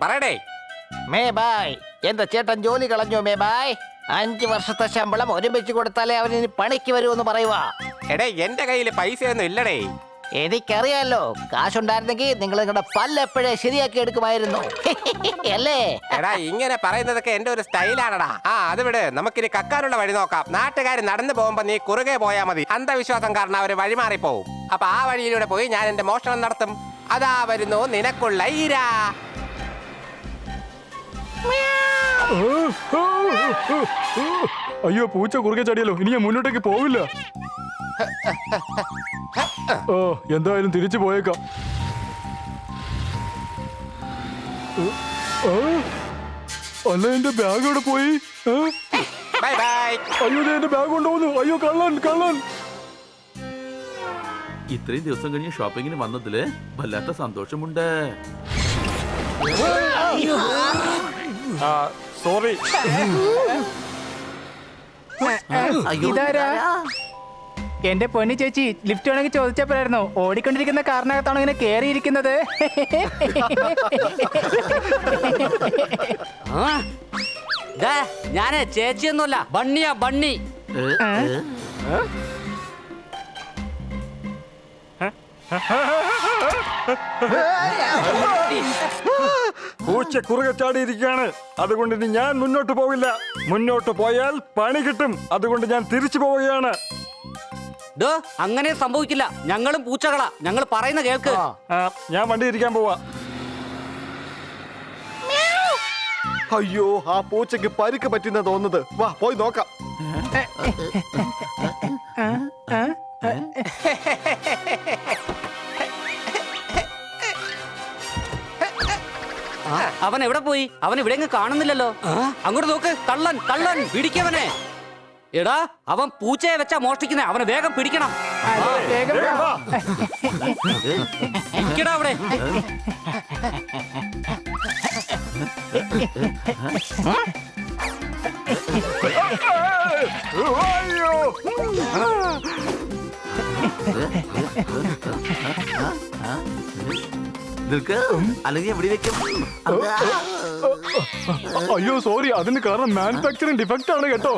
പറയടേ. എന്റെ ചേട്ടൻ ജോലി കളഞ്ഞു മേബായ്. 5 വർഷത്തെ ശമ്പളം ഒരുമിച്ച് കൊടുത്താലേ അവന് പണിക്ക് വരുമെന്ന് പറയുവാ. എടേ, എന്റെ കയ്യിൽ പൈസയൊന്നും ഇല്ലടേ. എനിക്കറിയാലോ, കാശുണ്ടായിരുന്നെങ്കിൽ നിങ്ങൾ നിങ്ങളുടെ പല്ല് എപ്പോഴേ ശരിയാക്കി എടുക്കുമായിരുന്നു. അല്ലേ? എടാ, ഇങ്ങനെ പറയുന്നതൊക്കെ എന്റെ ഒരു സ്റ്റൈലാണടാ. അത് വിട്, നമുക്കിനി കക്കാനുള്ള വഴി നോക്കാം. നാട്ടുകാർ നടന്നു പോകുമ്പോ നീ കുറുകെ പോയാ മതി. അന്ധവിശ്വാസം കാരണം അവര് വഴിമാറിപ്പോവും. അപ്പൊ ആ വഴിയിലൂടെ പോയി ഞാൻ എന്റെ മോഷണം നടത്തും. അതാ വരുന്നു നിനക്കുള്ള ഈര. അയ്യോ, പൂച്ച കുറുകെ ചാടിയല്ലോ. ഇനി ഞാൻ മുന്നോട്ടേക്ക് പോവില്ല. എന്തായാലും തിരിച്ചു പോയേക്കാം. അല്ല, എന്റെ ബാഗ് എവിടെ പോയി? അയ്യോ, എന്റെ ബാഗ് കൊണ്ടുപോകുന്നു. അയ്യോ, കള്ളൻ. ഇത്രയും ദിവസം കഴിഞ്ഞ് ഷോപ്പിങ്ങിന് വന്നതില് വല്ലാത്ത സന്തോഷമുണ്ട്. സോറി. എന്റെ പൊന്നി ചേച്ചി, ലിഫ്റ്റ് വേണമെങ്കിൽ ചോദിച്ചപ്പോഴായിരുന്നു. ഓടിക്കൊണ്ടിരിക്കുന്ന കാറിനകത്താണോ ഇങ്ങനെ കേറിയിരിക്കുന്നത്? ഞാനേ ചേച്ചിയൊന്നുമല്ല, ബണ്ണിയാ ബണ്ണി. പൂച്ച കുറുകെ ചാടിയിരിക്കുകയാണ്. അതുകൊണ്ട് ഇനി ഞാൻ മുന്നോട്ട് പോവില്ല. മുന്നോട്ട് പോയാൽ പണി കിട്ടും. അതുകൊണ്ട് ഞാൻ തിരിച്ചു പോവുകയാണ്. അങ്ങനെ സംഭവിക്കില്ല. ഞങ്ങളും പൂച്ചകളാ. ഞങ്ങൾ പറയുന്ന കേൾക്ക്. ഞാൻ വണ്ടി ഇരിക്കാൻ പോവാ. അയ്യോ, ആ പൂച്ചയ്ക്ക് പരിക്ക് പറ്റുന്ന തോന്നുന്നത്. വാ, പോയി നോക്കാം. അവൻ എവിടെ പോയി? അവൻ ഇവിടെ കാണുന്നില്ലല്ലോ. അങ്ങോട്ട് നോക്ക്. കള്ളൻ പിടിക്കവനെ. എടാ, അവൻ പൂച്ചയെ വെച്ചാ മോഷ്ടിക്കുന്നേ. അവനെ വേഗം പിടിക്കണം. ഇരിക്കടാ അവിടെ. അല്ലെങ്കിൽ എവിടെ വെക്കും? അയ്യോ, സോറി. അതിന് കാരണം മാനുഫാക്ചറിംഗ് ഡിഫക്റ്റ് ആണ് കേട്ടോ.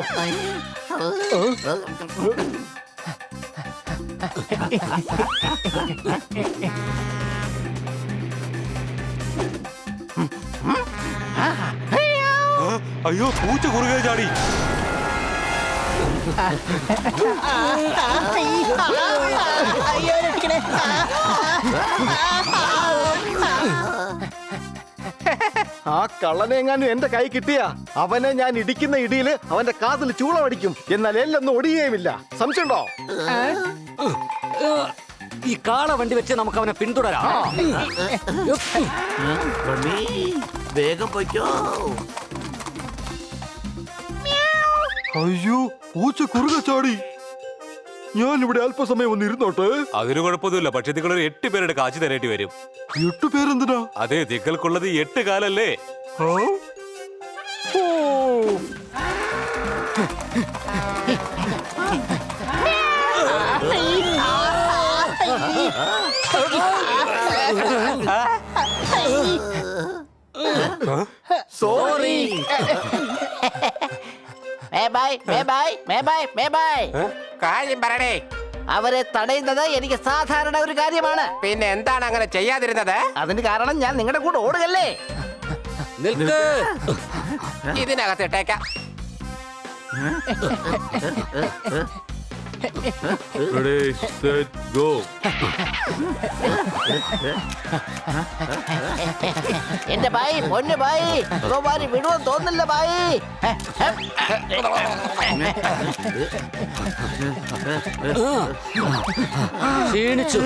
അയ്യോ, പൂച്ച കുറുകെ ചാടി. ആ കള്ളനെ എങ്ങാനും എന്റെ കൈ കിട്ടിയാ അവനെ ഞാൻ ഇടിക്കുന്ന ഇടിയില് അവന്റെ കാതിൽ ചൂളമടിക്കും. എന്നാൽ എല്ലൊന്നും ഒടിയേമില്ല. സംശയമുണ്ടോ? ഈ കാള വണ്ടി വെച്ച് നമുക്ക് അവനെ പിന്തുടരാം. വേഗം പോയിക്കോ. അയ്യോ, പൂച്ച കുറുകെ ചാടി. ഞാൻ ഇവിടെ അല്പസമയം ഒന്ന് ഇരുന്നോട്ടെ. അതിന് കുഴപ്പമൊന്നുമില്ല. പക്ഷെ നിങ്ങൾ 8 പേരുടെ കാശ് തരേണ്ടി വരും. 8 പേരെന്തിനാ? അതെ, നിങ്ങൾക്കുള്ളത് 8 കാലല്ലേ? സോറി. കാര്യം പറയണേ. അവരെ തടയുന്നത് എനിക്ക് സാധാരണ ഒരു കാര്യമാണ്. പിന്നെ എന്താണ് അങ്ങനെ ചെയ്യാതിരുന്നത്? അതിന് കാരണം ഞാൻ നിങ്ങളുടെ കൂടെ ഓടുകല്ലേ. നിൽക്ക്. ഇതിനകത്തിട്ടേക്കാം. Ready, set, go. എന്റെ ബായി, പൊന്നു ബായി, ഗോപാരി വിടുവെന്ന് തോന്നില്ല ബായി. ക്ഷീണിച്ചു.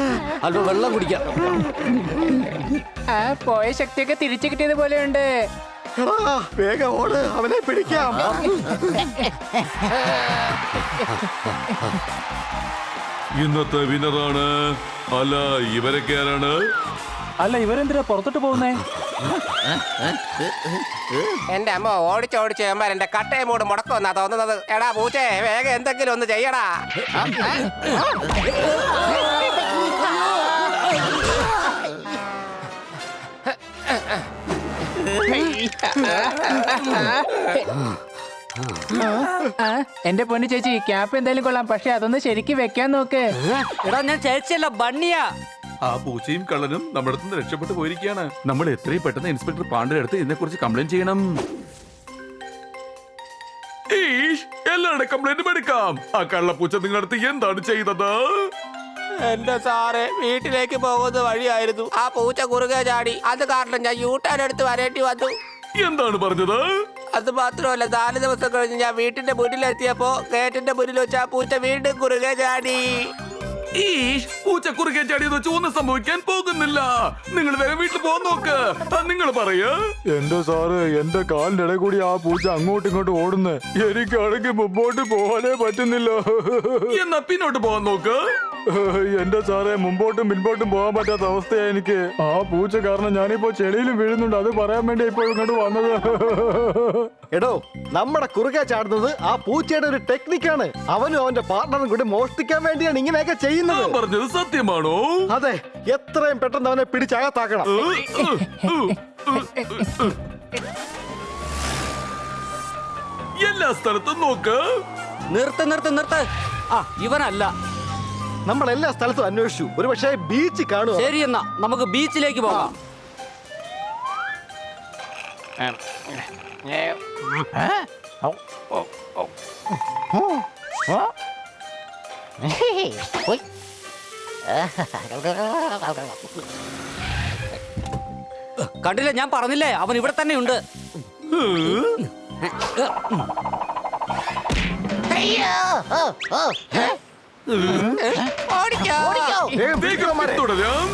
അല്പം വെള്ളം കുടിക്കാം. പോയ ശക്തിയൊക്കെ തിരിച്ചു കിട്ടിയത് പോലെയുണ്ട്. വേഗം ഓട്, അവനെ പിടിക്കാം. ഇന്നത്തെ വിനറാണ്. അല്ല, ഇവരൊക്കെ ആരാണ്? അല്ല, ഇവരെന്തിനാ പുറത്തോട്ട് പോകുന്നേ? എന്റെ അമ്മ ഓടിച്ച് അമ്മ എന്റെ കട്ടയെ മൂട് മുടക്കുമെന്നാ തോന്നുന്നത്. എടാ പൂച്ചേ, വേഗം എന്തെങ്കിലും ഒന്ന് ചെയ്യടാ. എന്റെ പൊന്നു ചേച്ചി ക്യാപ്പ് എന്തായാലും കൊള്ളാം, പക്ഷെ അതൊന്ന് ശരിക്കും വെക്കാൻ നോക്ക്. എടാ ഞാൻ ചേച്ചിയല്ല ബണ്ണിയാ. ആ പൂച്ചയും കള്ളനും നമ്മുടെ അടുത്ത് നിന്ന് രക്ഷപ്പെട്ടു പോയിരിക്കുകയാണ്. നമ്മൾ എത്രയും പെട്ടെന്ന് ഇൻസ്പെക്ടർ പാണ്ഡെ അടുത്ത് ഇതിനെ കുറിച്ച് കംപ്ലൈന്റ് ചെയ്യണം. എല്ലാവരുടെ കംപ്ലൈന്റും എടുക്കാം. ആ കള്ളപ്പൂച്ച നിങ്ങളുടെ അടുത്ത് എന്താണ് ചെയ്തത്? എന്റെ സാറേ, വീട്ടിലേക്ക് പോകുന്ന വഴിയായിരുന്നു. ആ പൂച്ച കുറുകെ ചാടി. അത് കാരണം ഞാൻ യൂട്ടേൺ എടുത്ത് വരേണ്ടി വന്നു. എന്താണ് പറഞ്ഞത്? അത് മാത്രമല്ല, 4 ദിവസം കഴിഞ്ഞ് ഞാൻ വീട്ടിന്റെ മുന്നിലെത്തിയപ്പോ ഗേറ്റിന്റെ മുന്നിൽ വെച്ച് ആ പൂച്ച വീണ്ടും കുറുകെ ചാടി. പൂച്ച കുറുകെ ചാടിയെന്ന് വെച്ച് ഒന്നും സംഭവിക്കാൻ പോകുന്നില്ല. നിങ്ങൾ വേഗം വീട്ടിൽ പോകാൻ നോക്ക്. നിങ്ങൾ പറയാ. എന്റെ സാറ്, എന്റെ കാലിന്റെ ഇടയിൽ കൂടി ആ പൂച്ച അങ്ങോട്ടും ഇങ്ങോട്ടും ഓടുന്നു. എനിക്കാണെങ്കിൽ മുമ്പോട്ട് പോകാനേ പറ്റുന്നില്ല. എന്നാ പിന്നോട്ട് പോകാൻ നോക്ക്. എന്റെ സാറേ, മുമ്പോട്ടും പിൻപോട്ടും പോകാൻ പറ്റാത്ത അവസ്ഥയാ എനിക്ക്. ആ പൂച്ച കാരണം ഞാനിപ്പോ ചെളിയിലും വീഴുന്നുണ്ട്. അത് പറയാൻ വേണ്ടി ഇപ്പൊ ഇങ്ങോട്ട് വന്നത്. എടോ, നമ്മുടെ കുറുകെ ചാടുന്നത് ആ പൂച്ചയുടെ ഒരു ടെക്നിക്കാണ്. അവനും അവന്റെ പാർട്ണറും കൂടി മോഷ്ടിക്കാൻ വേണ്ടിയാണ് ഇങ്ങനെയൊക്കെ ചെയ്യുന്നത്. ഞാൻ പറഞ്ഞത് സത്യമാണോ? അതെ, എത്രയും പെട്ടെന്ന് അവനെ പിടിച്ചകത്താക്കണം. എല്ലാ സ്ഥലത്തും നോക്ക്. നിർത്ത്. ആ ഇവനല്ല. നമ്മൾ എല്ലാ സ്ഥലത്തും അന്വേഷിച്ചു. ഒരു പക്ഷേ ബീച്ച് കാണുക. ശരി എന്നാ നമുക്ക് ബീച്ചിലേക്ക് പോകാം. കണ്ടില്ലേ, ഞാൻ പറഞ്ഞില്ലേ അവൻ ഇവിടെ തന്നെ ഉണ്ട്. തുടരാം.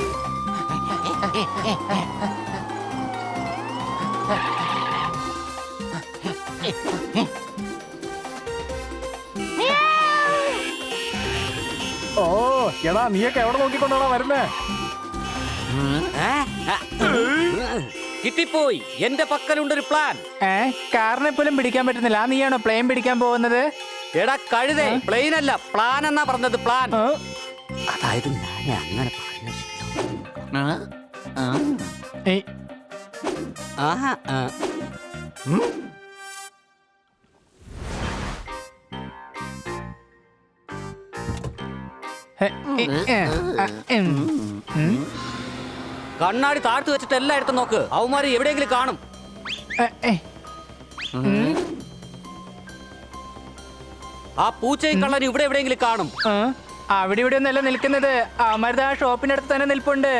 ഓ എടാ, നീയൊക്കെ എവിടെ നോക്കിക്കൊണ്ടാണോ വരുന്നേ? കിട്ടിപ്പോയി. എന്റെ പക്കലുണ്ടൊരു പ്ലാൻ. കാറിനെ പോലും പിടിക്കാൻ പറ്റുന്നില്ല. നീയാണോ പ്ലെയിൻ പിടിക്കാൻ പോകുന്നത്? എടാ കഴുതേ, പ്ലെയിൻ അല്ല പ്ലാൻ എന്നാ പറഞ്ഞത്. പ്ലാൻ ആ, അതായത് ഞാൻ അങ്ങനെ ഏയ്, കണ്ണാടി താഴ്ത്തു വെച്ചിട്ട് എല്ലായിടത്തും നോക്ക്. അവന്മാര് എവിടെയെങ്കിലും കാണും. ആ പൂച്ചയും കള്ളനും ഇവിടെ എവിടെയെങ്കിലും കാണും. അവിടെ ഇവിടെ ഒന്നല്ല നിൽക്കുന്നത്. അമൃത ആ ഷോപ്പിന്റെ അടുത്ത് തന്നെ നിൽപ്പുണ്ട്.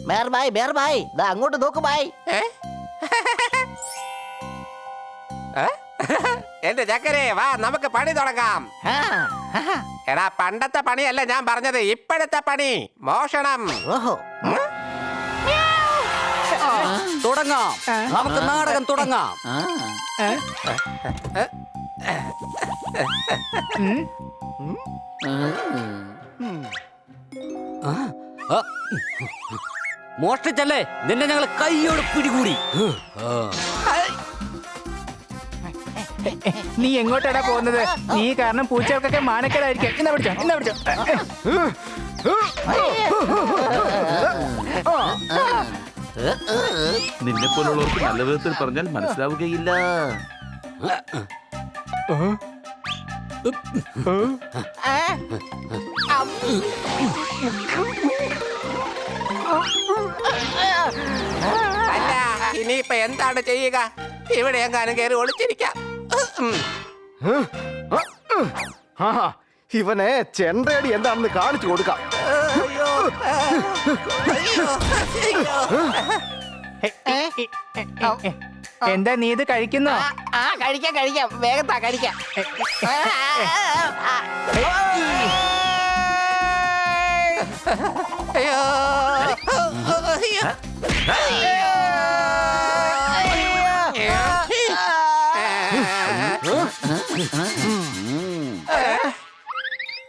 ബേർ ഭായ്, ദാ അങ്ങോട്ട് നോക്ക് ഭായ്. എന്റെ ചക്കരെ, വാ നമുക്ക് പണി തുടങ്ങാം. എടാ, പണ്ടത്തെ പണിയല്ല ഞാൻ പറഞ്ഞത്, ഇപ്പോഴത്തെ പണി. മോഷണം. ഓഹോ, തുടങ്ങാം, നമുക്ക് നാടകം തുടങ്ങാം. മോഷ്ടിച്ചല്ലേ, നിന്നെ ഞങ്ങൾ കൈയോട് പിടികൂടി. നീ എങ്ങോട്ടാടാ പോകുന്നത്? നീ കാരണം പൂച്ചകൾക്കൊക്കെ മാനക്കേടായിരിക്കും. ഇന്നാ പിടിച്ചോ. നിന്നെ പോലുള്ളവർക്ക് നല്ല വിധത്തിൽ പറഞ്ഞാൽ മനസ്സിലാവുകയില്ല. അല്ല, ഇനിയിപ്പൊ എന്താണ് ചെയ്യുക? ഇവിടെ എങ്ങാനും കയറി ഒളിച്ചിരിക്കാം. ഇവനെ ചെണ്ടയടി എന്താണെന്ന് കാണിച്ചു കൊടുക്കാം. അയ്യോ, അയ്യോ, അയ്യോ. എന്താ നീ ഇത് കഴിക്കുന്നോ? കഴിക്കാം, വേഗത്താ കഴിക്കാം. അയ്യോ,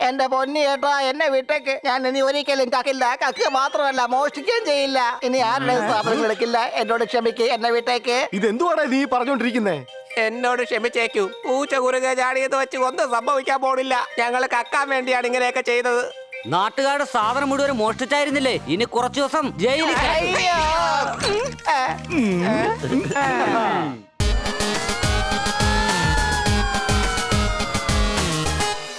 എന്റെ പൊന്നി ഏട്ടാ, എന്നെ വിട്ടേക്ക്. ഞാൻ ഇനി ഒരിക്കലും കക്കില്ല. കക്ക് മാത്രമല്ല, മോഷ്ടിക്കുകയും ചെയ്യില്ല. ഇനി ആരുടെ സ്ഥാപനം വിളിക്കില്ല. എന്നോട് ക്ഷമിക്ക്, എന്നെ വിട്ടേക്ക്. ഇതെന്തുവാടാ നീ പറഞ്ഞോണ്ടിരിക്കുന്നേ? എന്നോട് ക്ഷമിച്ചേക്കൂ. പൂച്ച കുറുകെ ചാടിയത് വെച്ച് ഒന്നും സംഭവിക്കാൻ പോണില്ല. ഞങ്ങൾ കക്കാൻ വേണ്ടിയാണ് ഇങ്ങനെയൊക്കെ ചെയ്തത്. നാട്ടുകാരുടെ സാധനം മുഴുവൻ മോഷ്ടിച്ചായിരുന്നില്ലേ? ഇനി കുറച്ചു ദിവസം ജയിലിൽ അയ്യോ